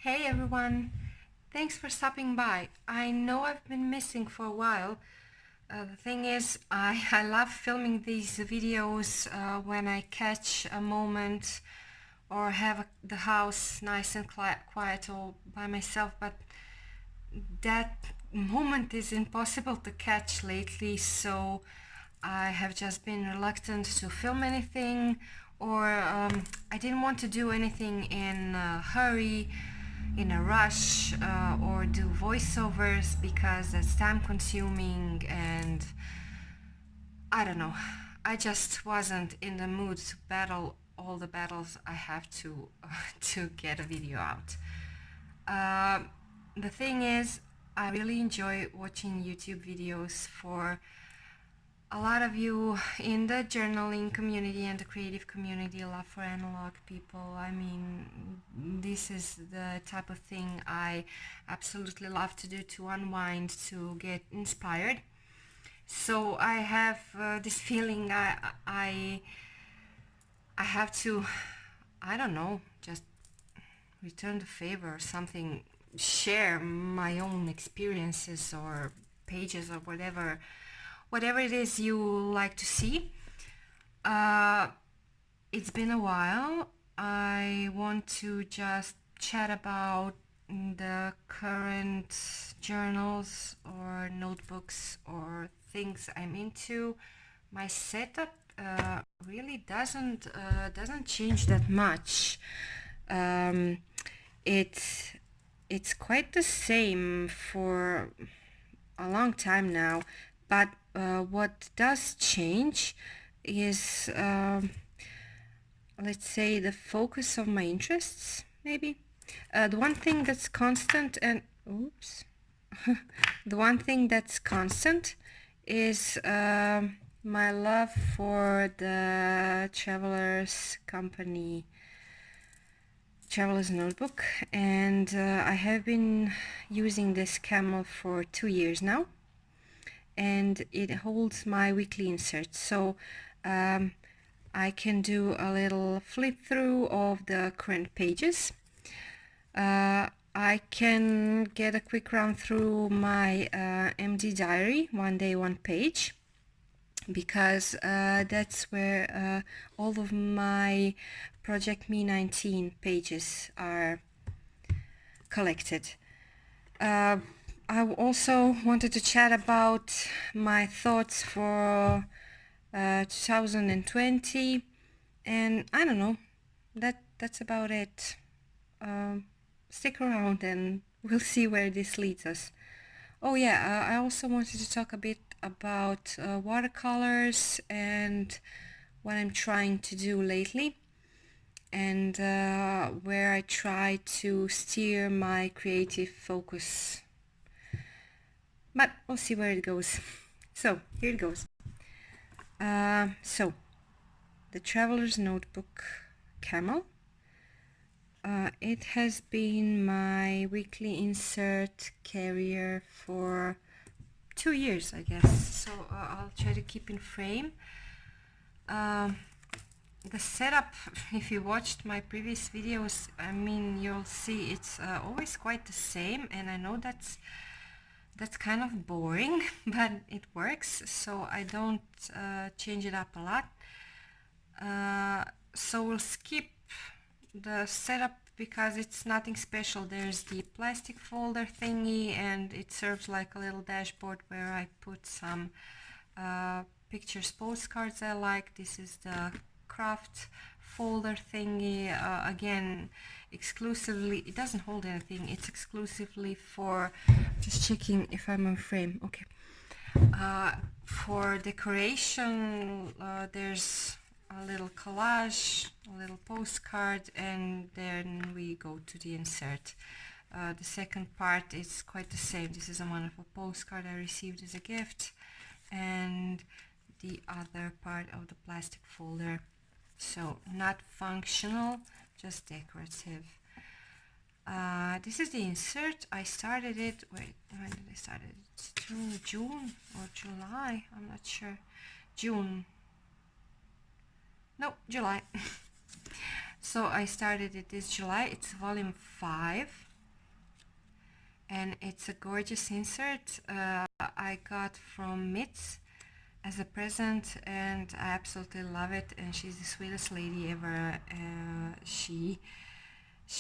Hey everyone, thanks for stopping by. I know I've been missing for a while. The thing is, I love filming these videos when I catch a moment or have the house nice and quiet all by myself, but that moment is impossible to catch lately, so I have just been reluctant to film anything, or I didn't want to do anything in a hurry, in a rush, or do voiceovers because that's time consuming, and I don't know. I just wasn't in the mood to battle all the battles I have to to get a video out. Uh, the thing is, I really enjoy watching YouTube videos. For a lot of you in the journaling community and the creative community, love for analog people. I mean, this is the type of thing I absolutely love to do, to unwind, to get inspired. So I have this feeling I have to, I don't know, just return the favor or something, share my own experiences or pages or whatever it is you like to see. It's been a while. I want to just chat about the current journals or notebooks or things I'm into. My setup really doesn't change that much. Um, it's quite the same for a long time now, but what does change is, let's say, the focus of my interests, maybe. The one thing that's constant and oops, the one thing that's constant is my love for the Traveler's Notebook, and I have been using this camel for 2 years now, and it holds my weekly inserts, so I can do a little flip through of the current pages. I can get a quick run through my MD diary, one day, one page, because that's where all of my Project Me 19 pages are collected. I also wanted to chat about my thoughts for 2020, and I don't know, that's about it. Stick around and we'll see where this leads us. Oh yeah, I also wanted to talk a bit about watercolors and what I'm trying to do lately, and where I try to steer my creative focus. But we'll see where it goes. So here it goes. So the Traveler's Notebook Camel. It has been my weekly insert carrier for 2 years, I guess. So I'll try to keep in frame. The setup, if you watched my previous videos, I mean, you'll see it's always quite the same, and I know that's kind of boring, but it works, so I don't change it up a lot. So we'll skip the setup because it's nothing special. There's the plastic folder thingy, and it serves like a little dashboard where I put some pictures, postcards I like. This is the craft folder thingy, again, exclusively, it doesn't hold anything, it's exclusively for, just checking if I'm on frame, okay, for decoration. There's a little collage, a little postcard, and then we go to the insert. The second part is quite the same. This is a wonderful postcard I received as a gift, and the other part of the plastic folder. So not functional, just decorative. This is the insert. I started it, wait, when did I start it? It's June or July, I'm not sure. June. July. So I started it this July. It's volume 5. and it's a gorgeous insert I got from Mitz as a present, and I absolutely love it, and she's the sweetest lady ever. She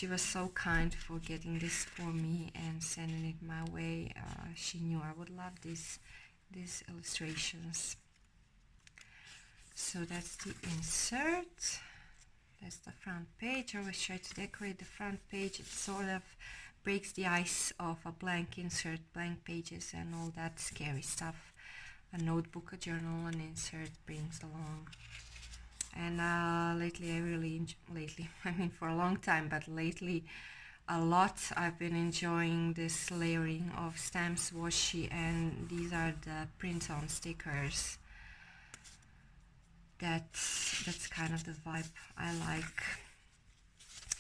was so kind for getting this for me and sending it my way. She knew I would love these illustrations. So that's the insert. That's the front page. I always try to decorate the front page. It sort of breaks the ice of a blank insert, blank pages and all that scary stuff a notebook, a journal, an insert brings along. And lately, I mean for a long time, but lately a lot, I've been enjoying this layering of stamps washi, and these are the print-on stickers. That's kind of the vibe I like.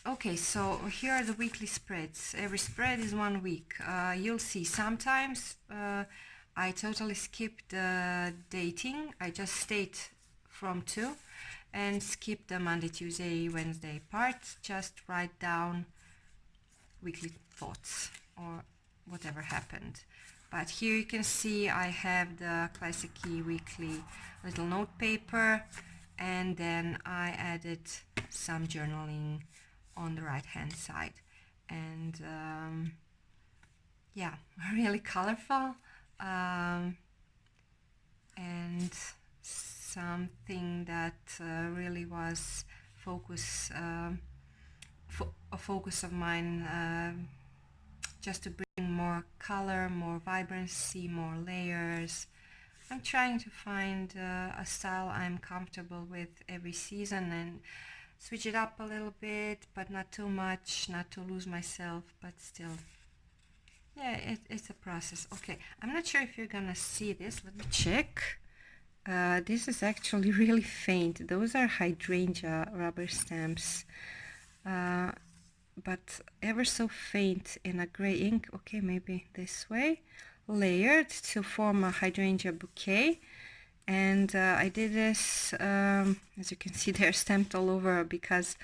Okay, so here are the weekly spreads. Every spread is 1 week. You'll see sometimes I totally skip the dating. I just state from 2 and skip the Monday, Tuesday, Wednesday part. Just write down weekly thoughts or whatever happened. But here you can see I have the Classic Key weekly little note paper, and then I added some journaling on the right hand side, and yeah, really colorful, and something that really was a focus of mine, just to bring more color, more vibrancy, more layers. I'm trying to find a style I'm comfortable with every season and switch it up a little bit, but not too much, not to lose myself, but still, yeah, it's a process. Okay, I'm not sure if you're gonna see this. Let me check. This is actually really faint. Those are hydrangea rubber stamps, but ever so faint in a gray ink. Okay, maybe this way, layered to form a hydrangea bouquet. And I did this, as you can see, they're stamped all over because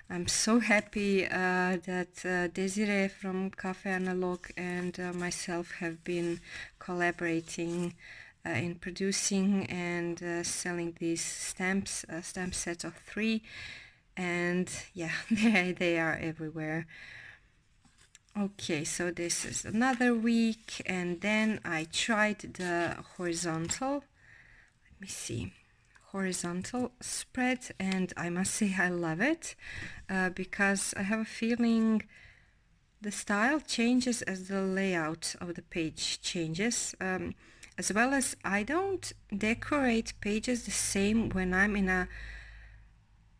I'm so happy that Desiree from Cafe Analog and myself have been collaborating in producing and selling these stamps, stamp sets of 3, and yeah, they are everywhere. Okay, so this is another week, and then I tried the horizontal. Let me see, horizontal spread, and I must say I love it because I have a feeling the style changes as the layout of the page changes, as well as I don't decorate pages the same when I'm in a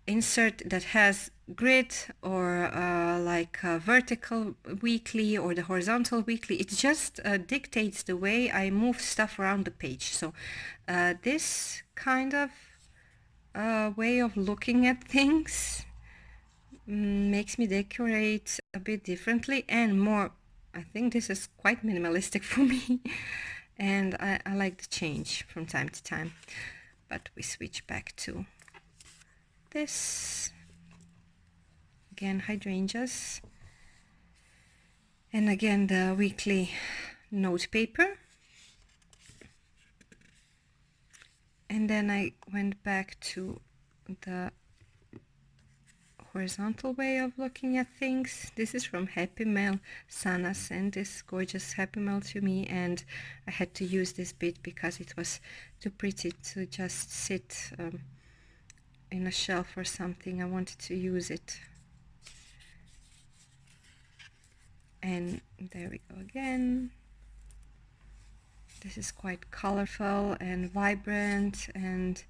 insert that has grid or like a vertical weekly or the horizontal weekly. It just dictates the way I move stuff around the page. So this kind of way of looking at things makes me decorate a bit differently and more. I think this is quite minimalistic for me, and I like the change from time to time. But we switch back to this. Again, hydrangeas, and again the weekly note paper. And then I went back to the horizontal way of looking at things. This is from Happy Mail. Sana sent this gorgeous Happy Mail to me, and I had to use this bit because it was too pretty to just sit in a shelf or something. I wanted to use it. And there we go again. This is quite colorful and vibrant and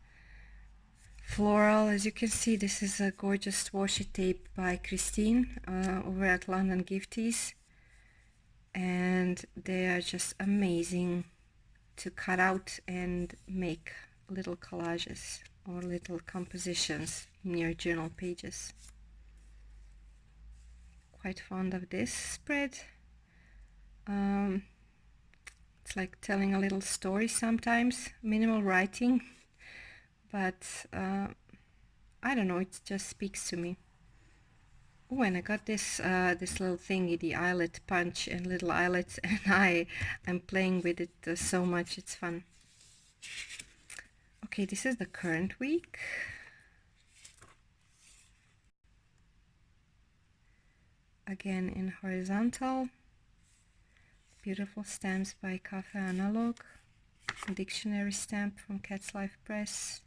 floral. As you can see, this is a gorgeous washi tape by Christine over at London Gifties, and they are just amazing to cut out and make little collages or little compositions in your journal pages. Quite fond of this spread. It's like telling a little story sometimes, minimal writing, but I don't know, it just speaks to me. Oh, and I got this this little thingy, the eyelet punch and little eyelets, and I'm playing with it so much. It's fun. Okay, this is the current week. Again in horizontal. Beautiful stamps by Cafe Analog. Dictionary stamp from Cat's Life Press.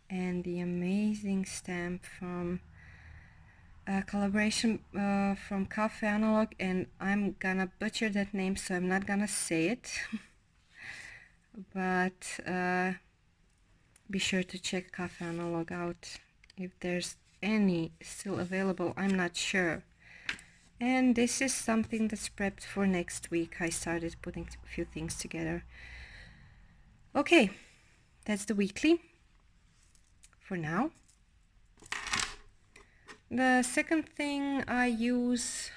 And the amazing stamp from collaboration from Cafe Analog, and I'm gonna butcher that name, so I'm not gonna say it. But be sure to check Cafe Analog out if there's any still available. I'm not sure. And this is something that's prepped for next week. I started putting a few things together. Okay, that's the weekly for now. The second thing I use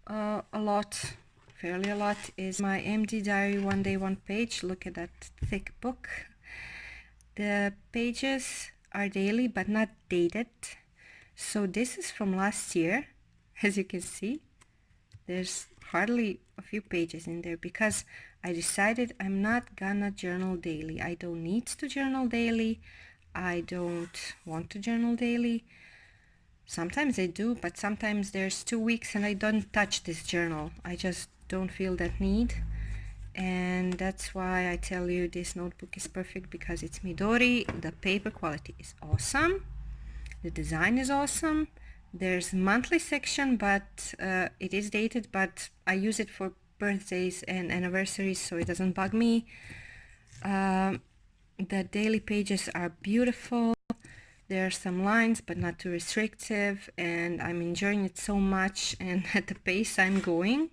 a lot, fairly a lot, is my MD Diary One Day One Page. Look at that thick book. The pages are daily but not dated. So this is from last year. As you can see, there's hardly a few pages in there because I decided I'm not gonna journal daily. I don't need to journal daily. I don't want to journal daily. Sometimes I do, but sometimes there's 2 weeks and I don't touch this journal. I just don't feel that need. And that's why I tell you this notebook is perfect, because it's Midori. The paper quality is awesome. The design is awesome. There's monthly section, but it is dated, but I use it for birthdays and anniversaries, so it doesn't bug me. The daily pages are beautiful. There are some lines, but not too restrictive, and I'm enjoying it so much. And at the pace I'm going,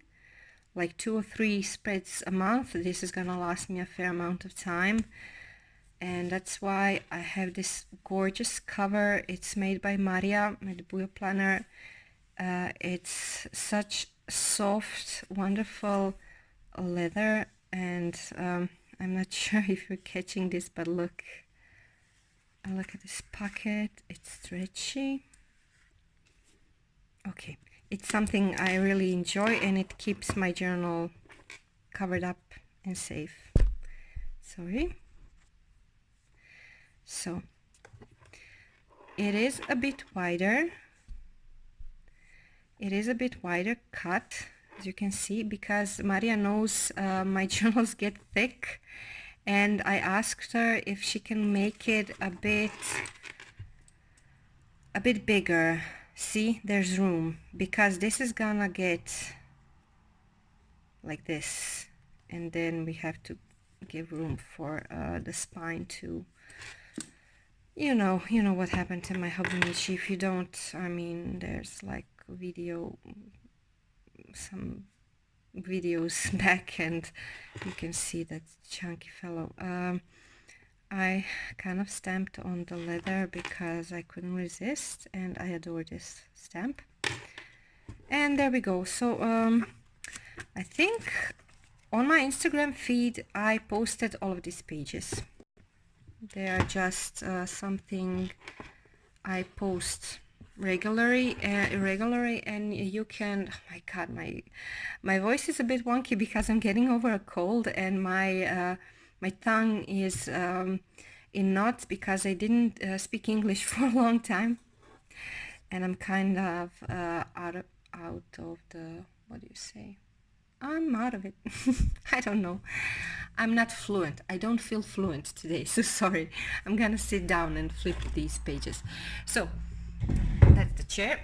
like 2 or 3 spreads a month, this is gonna last me a fair amount of time. And that's why I have this gorgeous cover. It's made by Marija, the Bujo planner. It's such soft, wonderful leather, and I'm not sure if you're catching this, but look at this pocket. It's stretchy. Okay, it's something I really enjoy, and it keeps my journal covered up and safe. Sorry. So it is a bit wider. It is a bit wider cut, as you can see, because Maria knows my journals get thick, and I asked her if she can make it a bit bigger. See, there's room, because this is gonna get like this, and then we have to give room for the spine too. You know what happened to my Hobonichi. If you don't, I mean, there's like some videos back, and you can see that chunky fellow. I kind of stamped on the leather because I couldn't resist, and I adore this stamp. And there we go. So I think on my Instagram feed I posted all of these pages. They are just something I post regularly, and you can. Oh my god, my voice is a bit wonky because I'm getting over a cold, and my tongue is in knots because I didn't speak English for a long time, and I'm kind of out of the, what do you say? I'm out of it. I don't know. I'm not fluent. I don't feel fluent today, so sorry. I'm gonna sit down and flip these pages. So that's the chair.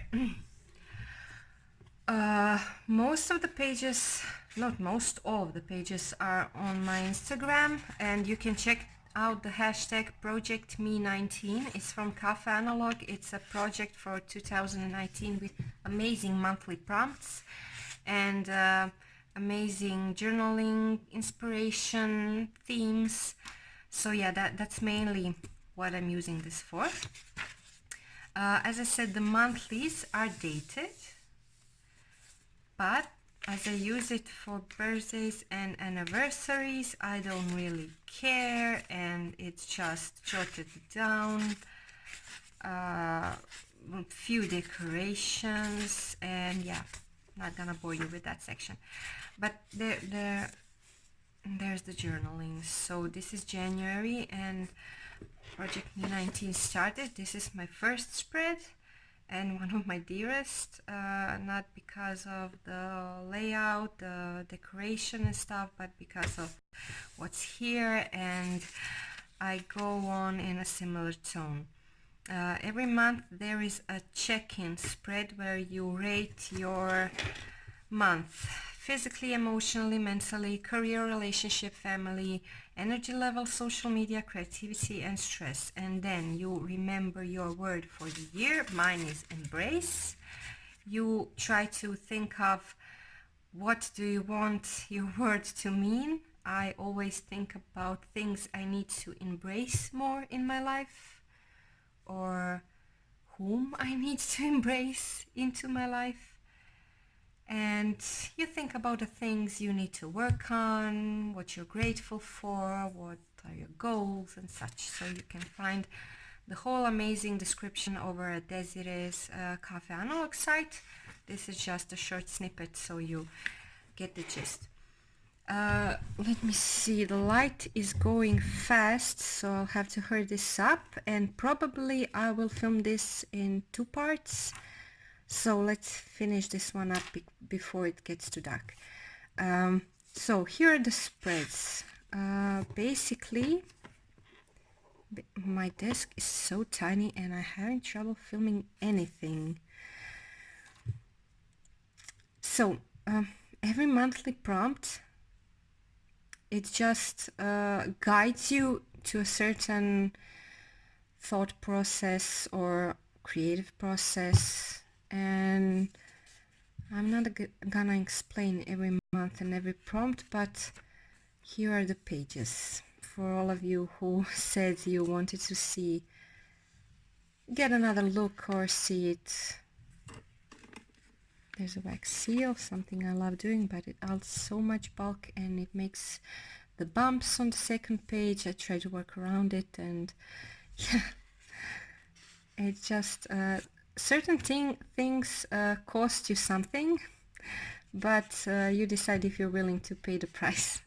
Most of the pages, not most, all of the pages are on my Instagram, and you can check out the hashtag projectme19. It's from Cafe Analog. It's a project for 2019 with amazing monthly prompts and amazing journaling, inspiration, themes. So yeah, that's mainly what I'm using this for. As I said, the monthlies are dated, but as I use it for birthdays and anniversaries, I don't really care, and it's just jotted down. a few decorations, and yeah, not gonna bore you with that section. But there's the journaling. So this is January, and Project 19 started. This is my first spread and one of my dearest, not because of the layout, the decoration and stuff, but because of what's here, and I go on in a similar tone. Every month there is a check-in spread where you rate your month: physically, emotionally, mentally, career, relationship, family, energy level, social media, creativity, and stress. And then you remember your word for the year. Mine is embrace. You try to think of what do you want your word to mean. I always think about things I need to embrace more in my life, or whom I need to embrace into my life. And you think about the things you need to work on, what you're grateful for, what are your goals and such. So you can find the whole amazing description over at Desiree's Cafe Analog site. This is just a short snippet so you get the gist. Let me see, the light is going fast, so I'll have to hurry this up, and probably I will film this in 2 parts. So let's finish this one up before it gets too dark. So here are the spreads. Basically, my desk is so tiny and I'm having trouble filming anything. So every monthly prompt, it just guides you to a certain thought process or creative process, and I'm not gonna explain every month and every prompt, but here are the pages for all of you who said you wanted to get another look or see it. There's a wax seal, something I love doing, but it adds so much bulk and it makes the bumps on the second page. I try to work around it, and yeah, it just certain things cost you something, but you decide if you're willing to pay the price.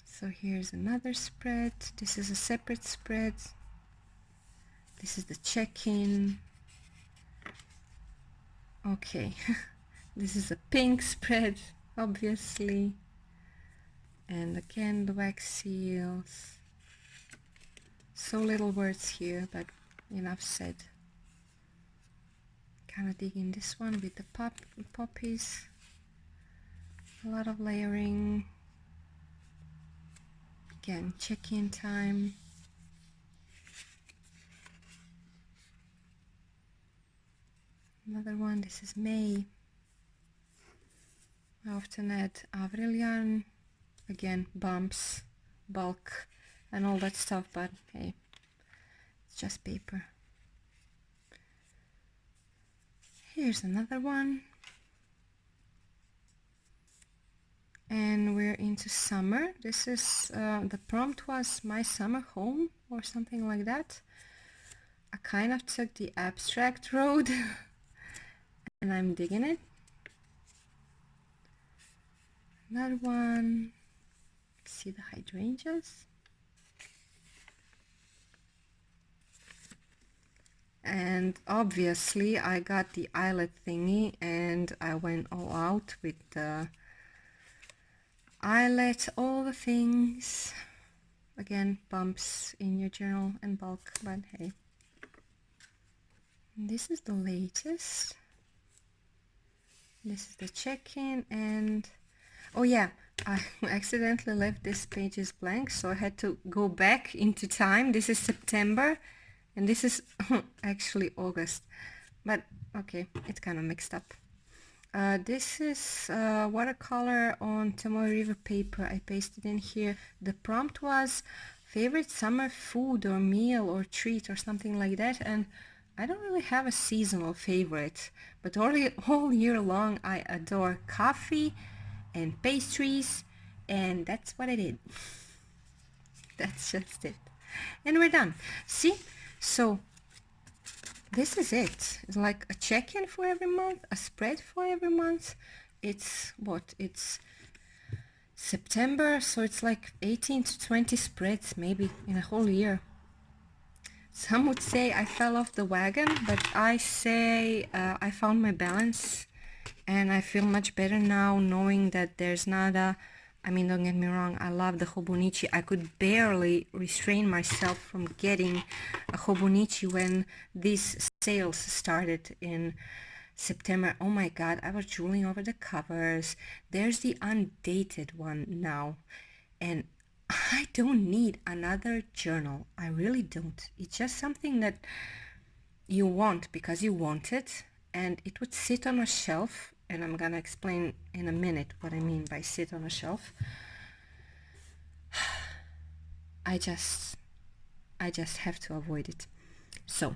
So here's another spread. This is a separate spread. This is the check-in. Okay, this is a pink spread, obviously. And again, the wax seals. So little words here, but enough said. Kind of dig in this one with the poppies. A lot of layering. Again, check-in time. Another one, this is May. I often add Avril yarn. Again, bumps, bulk, and all that stuff, but hey, it's just paper. Here's another one. And we're into summer. This is, the prompt was my summer home or something like that. I kind of took the abstract road and I'm digging it. Another one. See the hydrangeas. And obviously I got the eyelet thingy and I went all out with the eyelet, all the things. Again, bumps in your journal and bulk, but hey. This is the latest. This is the check-in, and oh yeah, I accidentally left these pages blank, so I had to go back into time. This is September and this is actually August, but okay, it's kind of mixed up. This is watercolor on Tomoe River paper. I pasted in here. The prompt was favorite summer food or meal or treat or something like that, and I don't really have a seasonal favorite, but all year long I adore coffee and pastries, and that's what I did. That's just it. And we're done. See? So this is it. It's like a check-in for every month, a spread for every month. It's what? It's September, so it's like 18 to 20 spreads maybe in a whole year. Some would say I fell off the wagon, but I say I found my balance, and I feel much better now knowing that there's not a, I mean, don't get me wrong, I love the Hobonichi. I could barely restrain myself from getting a Hobonichi when these sales started in September. Oh my god, I was drooling over the covers. There's the undated one now, and I don't need another journal. I really don't. It's just something that you want because you want it, and it would sit on a shelf, and I'm gonna explain in a minute what I mean by sit on a shelf. I just have to avoid it. So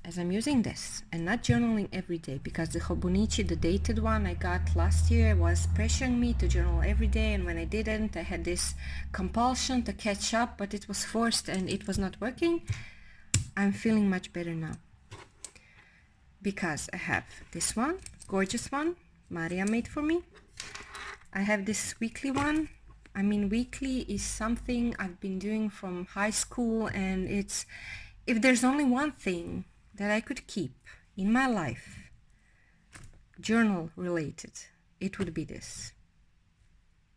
as I'm using this and not journaling every day, because the Hobonichi, the dated one I got last year, was pressuring me to journal every day, and when I didn't, I had this compulsion to catch up, but it was forced and it was not working. I'm feeling much better now because I have this one, gorgeous one, Marija made for me. I have this weekly one. I mean, weekly is something I've been doing from high school, and it's, if there's only one thing that I could keep in my life, journal related, it would be this.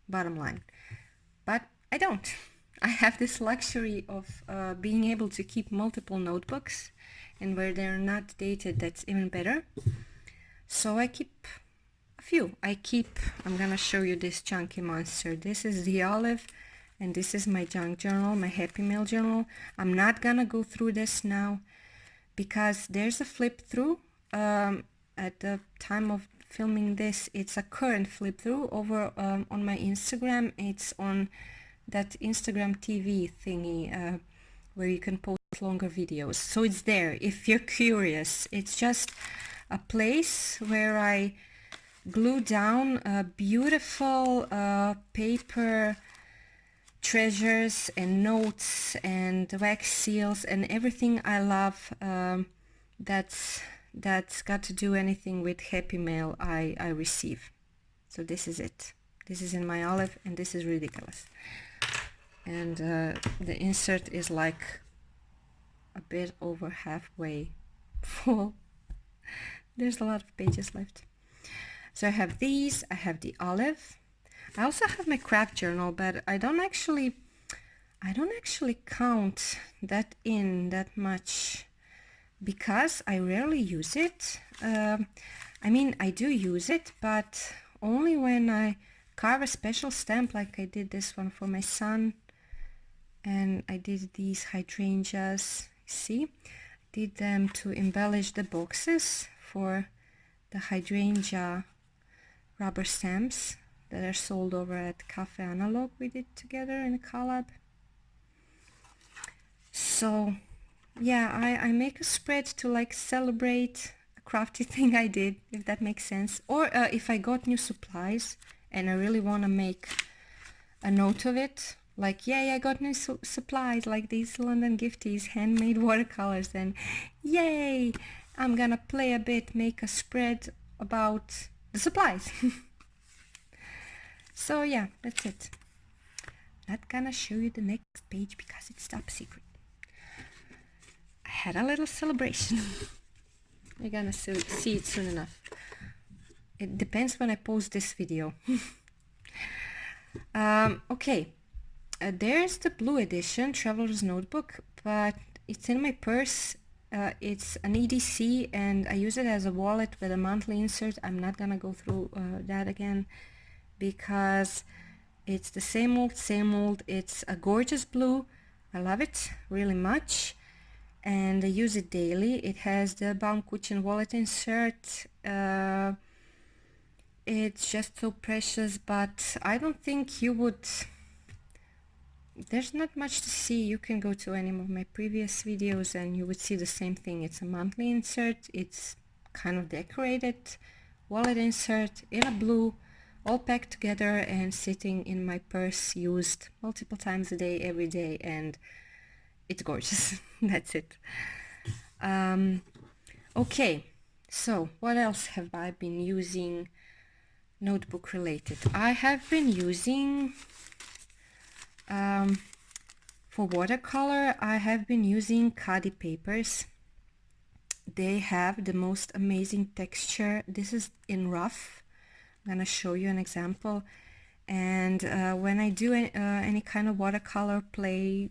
Bottom line. But I don't. I have this luxury of being able to keep multiple notebooks, and where they're not dated, that's even better. So I keep a few. I'm gonna show you this chunky monster. This is the olive, and this is my junk journal, my Happy Mail journal. I'm not gonna go through this now because there's a flip through. At the time of filming this, it's a current flip through over on my Instagram. It's on that Instagram TV thingy where you can post longer videos. So it's there if you're curious. It's just a place where I glue down beautiful paper treasures and notes and wax seals and everything I love that's got to do anything with Happy Mail I receive. So this is it. This is in my olive, and this is ridiculous. And the insert is like a bit over halfway full. There's a lot of pages left. So I have these, I have the olive. I also have my craft journal, but I don't actually count that in that much because I rarely use it. I mean, I do use it, but only when I carve a special stamp, like I did this one for my son, and I did these hydrangeas. See, I did them to embellish the boxes for the hydrangea rubber stamps that are sold over at Cafe Analog. We did together in a collab. So yeah, I make a spread to like celebrate a crafty thing I did, if that makes sense. Or if I got new supplies and I really want to make a note of it, like, yay, I got new supplies, like these London Gifties handmade watercolors, and yay, I'm gonna play a bit, make a spread about the supplies. So yeah, that's it. Not gonna show you the next page because it's top secret. I had a little celebration. You're gonna see it soon enough. It depends when I post this video. Okay, there's the blue edition, Traveler's Notebook, but it's in my purse. It's an EDC, and I use it as a wallet with a monthly insert. I'm not gonna go through that again because it's the same old. It's a gorgeous blue. I love it really much, and I use it daily. It has the Baumkuchen wallet insert. It's just so precious, but I don't think you would, there's not much to see. You can go to any of my previous videos and you would see the same thing. It's a monthly insert. It's kind of decorated wallet insert in a blue, all packed together and sitting in my purse, used multiple times a day, every day, and it's gorgeous. That's it. Okay, so what else have I been using notebook related? I have been using for watercolor, I have been using Khadi papers. They have the most amazing texture. This is in rough. I'm gonna show you an example. And when I do any kind of watercolor play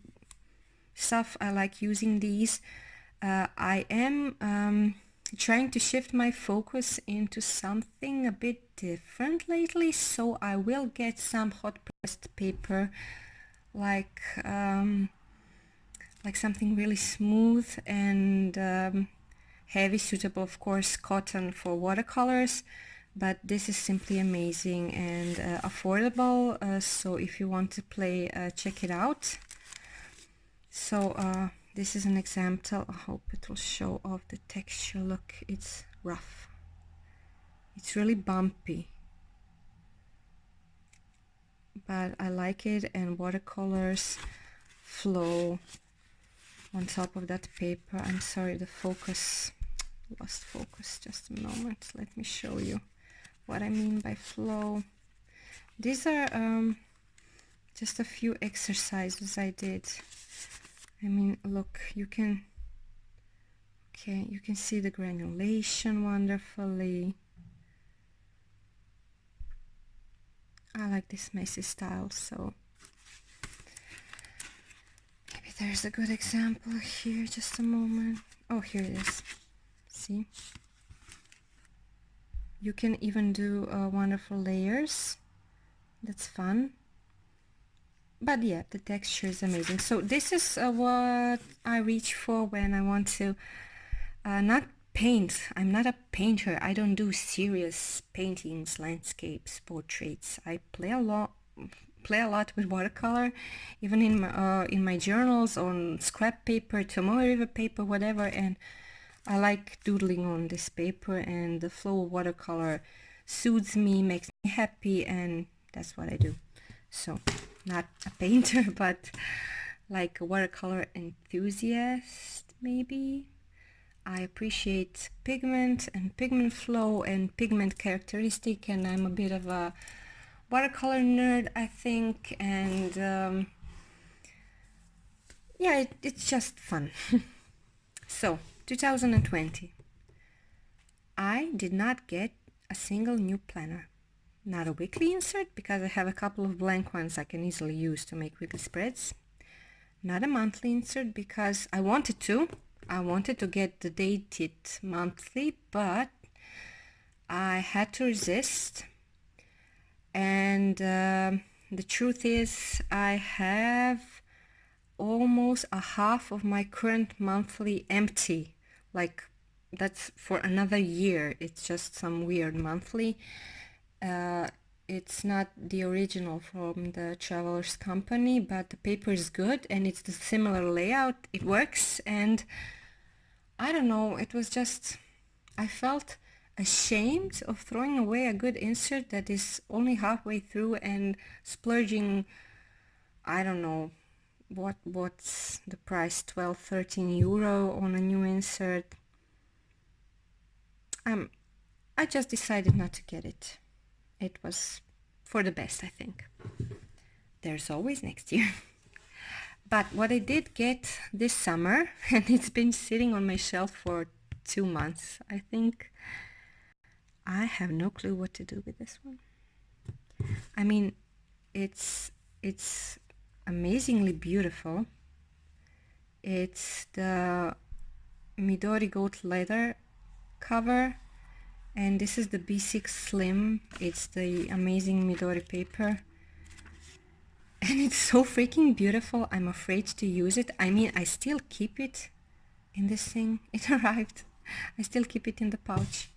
stuff, I like using these. I am trying to shift my focus into something a bit different lately, so I will get some hot pressed paper, like something really smooth and heavy, suitable of course cotton for watercolors, but this is simply amazing and affordable, so if you want to play, check it out. So this is an example. I hope it will show off the texture. Look, it's rough, it's really bumpy, but I like it, and watercolors flow on top of that paper. I'm sorry, the focus lost focus. Just a moment, let me show you what I mean by flow. These are just a few exercises I did. I mean, look, you can see the granulation wonderfully. I like this messy style, so maybe there's a good example here. Just a moment. Oh, here it is. See, you can even do wonderful layers. That's fun. But yeah, the texture is amazing. So this is what I reach for when I want to not paint. I'm not a painter. I don't do serious paintings, landscapes, portraits. I play a lot with watercolor, even in my journals, on scrap paper, Tomoe River paper, whatever, and I like doodling on this paper, and the flow of watercolor soothes me, makes me happy, and that's what I do. So not a painter, but like a watercolor enthusiast maybe. I appreciate pigment and pigment flow and pigment characteristic, and I'm a bit of a watercolor nerd, I think, and yeah, it's just fun. So 2020, I did not get a single new planner. Not a weekly insert, because I have a couple of blank ones I can easily use to make weekly spreads. Not a monthly insert, because I wanted to get the dated monthly, but I had to resist. And the truth is, I have almost a half of my current monthly empty. Like, that's for another year. It's just some weird monthly. It's not the original from the Travelers Company, but the paper is good and it's the similar layout. It works, and I don't know, it was just, I felt ashamed of throwing away a good insert that is only halfway through and splurging, I don't know, what's the price, 12-13 euro on a new insert. I just decided not to get it. It was for the best, I think. There's always next year. But what I did get this summer, and it's been sitting on my shelf for 2 months, I think. I have no clue what to do with this one. I mean, it's amazingly beautiful. It's the Midori goat leather cover, and this is the B6 Slim. It's the amazing Midori paper, and it's so freaking beautiful. I'm afraid to use it. I mean, I still keep it in this thing. It arrived. I still keep it in the pouch,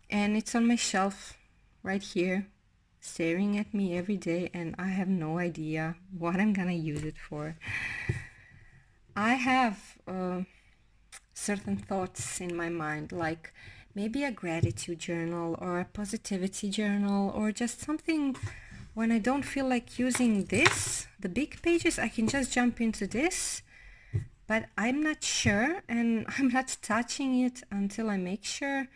and it's on my shelf right here, staring at me every day, and I have no idea what I'm gonna use it for. I have certain thoughts in my mind, like maybe a gratitude journal or a positivity journal, or just something when I don't feel like using this, the big pages. I can just jump into this but I'm not sure, and I'm not touching it until I make sure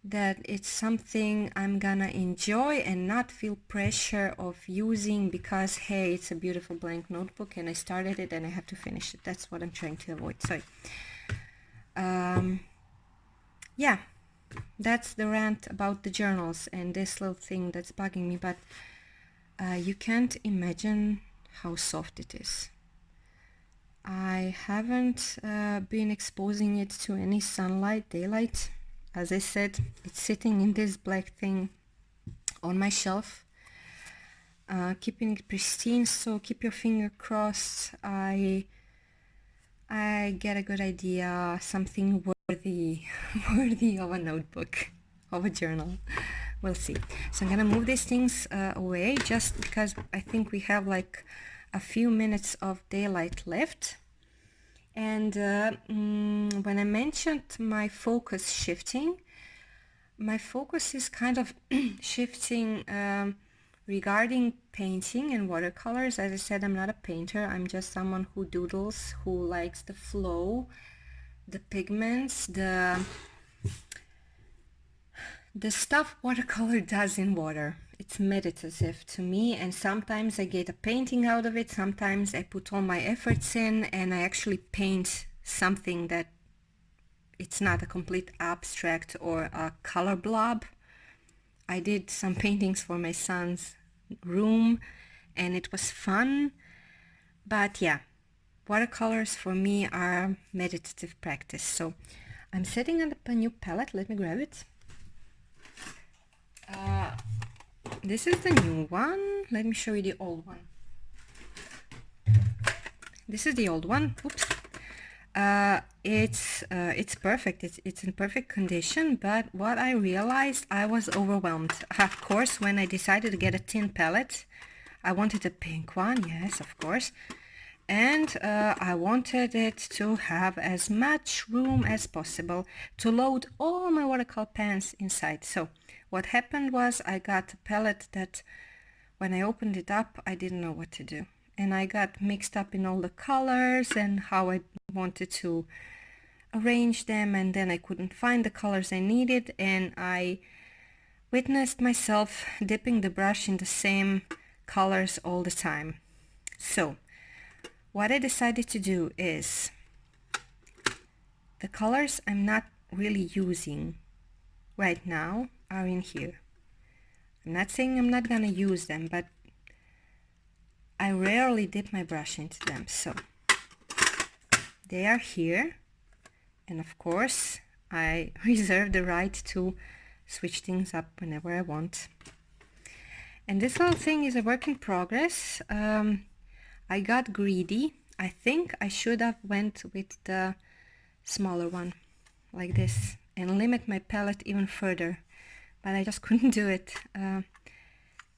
that it's something I'm gonna enjoy and not feel pressure of using because, hey, it's a beautiful blank notebook and I started it and I have to finish it. That's what I'm trying to avoid. So yeah, that's the rant about the journals and this little thing that's bugging me, but you can't imagine how soft it is. I haven't been exposing it to any sunlight, daylight. As I said, it's sitting in this black thing on my shelf, keeping it pristine, so keep your finger crossed. I get a good idea, something worthy worthy of a notebook, of a journal. We'll see. So I'm gonna move these things away just because I think we have like a few minutes of daylight left. And when I mentioned my focus shifting, my focus is kind of shifting regarding painting and watercolors. As I said, I'm not a painter. I'm just someone who doodles, who likes the flow, the pigments, the stuff watercolor does in water. It's meditative to me, and sometimes I get a painting out of it. Sometimes I put all my efforts in and I actually paint something that it's not a complete abstract or a color blob. I did some paintings for my son's room and it was fun. But yeah, watercolors for me are meditative practice. So I'm setting up a new palette. Let me grab it. This is the new one. Let me show you the old one. This is the old one. Oops. It's perfect. It's in perfect condition, but what I realized, I was overwhelmed. Of course, when I decided to get a tin palette, I wanted a pink one, yes, of course. And I wanted it to have as much room as possible to load all my watercolor pens inside. So what happened was I got a palette that when I opened it up, I didn't know what to do. And I got mixed up in all the colors and how I wanted to arrange them, and then I couldn't find the colors I needed, and I witnessed myself dipping the brush in the same colors all the time. So what I decided to do is, the colors I'm not really using right now are in here. I'm not saying I'm not gonna use them, but I rarely dip my brush into them, so they are here. And of course, I reserve the right to switch things up whenever I want. And this little thing is a work in progress. I got greedy. I think I should have went with the smaller one, like this, and limit my palette even further. But I just couldn't do it.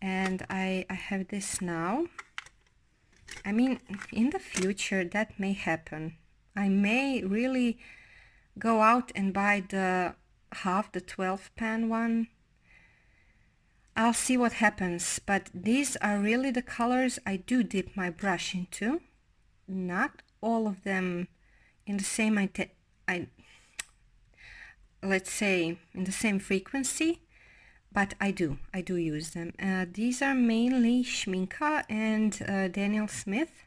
And I have this now. I mean, in the future that may happen. I may really go out and buy the 12 pan one. I'll see what happens, but these are really the colors I do dip my brush into. Not all of them in the same, let's say in the same frequency, but I do use them. These are mainly Schminka and Daniel Smith.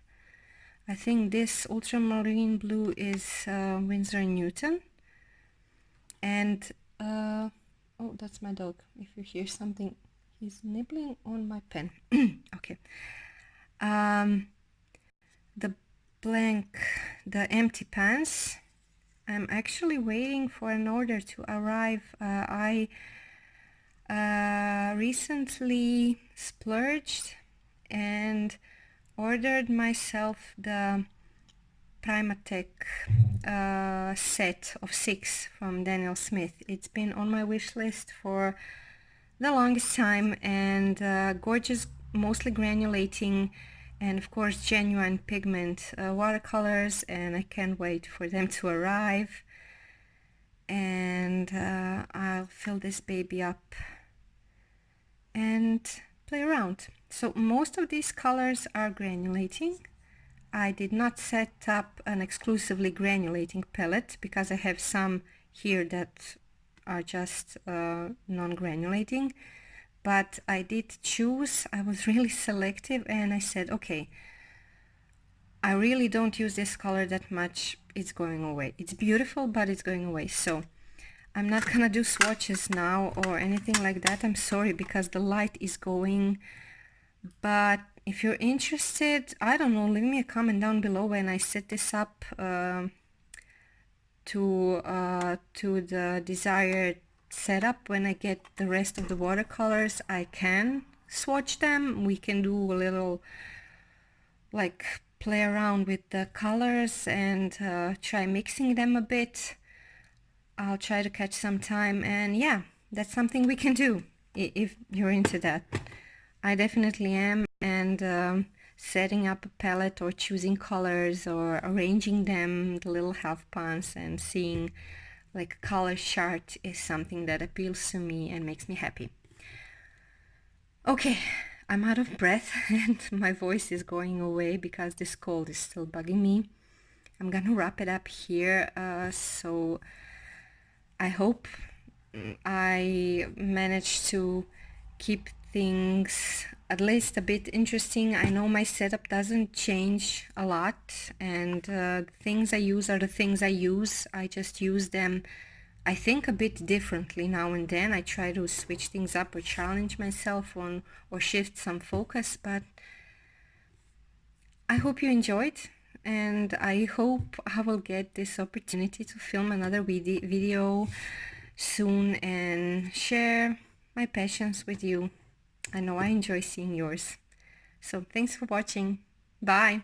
I think this ultramarine blue is Winsor & Newton. And oh, that's my dog. If you hear something, he's nibbling on my pen. Okay. The empty pans, I'm actually waiting for an order to arrive. I recently splurged and ordered myself the Primatech set of 6 from Daniel Smith. It's been on my wish list for the longest time, and gorgeous, mostly granulating, and of course genuine pigment watercolors, and I can't wait for them to arrive. And I'll fill this baby up and play around. So most of these colors are granulating. I did not set up an exclusively granulating palette because I have some here that are just non-granulating, but I did choose, I was really selective, and I said, okay, I really don't use this color that much, it's going away. It's beautiful, but it's going away. So I'm not gonna do swatches now or anything like that. I'm sorry, because the light is going. But if you're interested, I don't know, leave me a comment down below when I set this up to the desired setup. When I get the rest of the watercolors, I can swatch them. We can do a little like play around with the colors and try mixing them a bit. I'll try to catch some time, and yeah, that's something we can do if you're into that. I definitely am, and setting up a palette or choosing colors or arranging them, the little half pans, and seeing like a color chart is something that appeals to me and makes me happy. Okay, I'm out of breath and my voice is going away because this cold is still bugging me. I'm gonna wrap it up here, so I hope I managed to keep things at least a bit interesting. I know my setup doesn't change a lot, and the things I use are the things I use. I just use them, I think, a bit differently now and then. I try to switch things up or challenge myself on or shift some focus, but I hope you enjoyed, and I hope I will get this opportunity to film another video soon and share my passions with you. I know I enjoy seeing yours. So thanks for watching. Bye.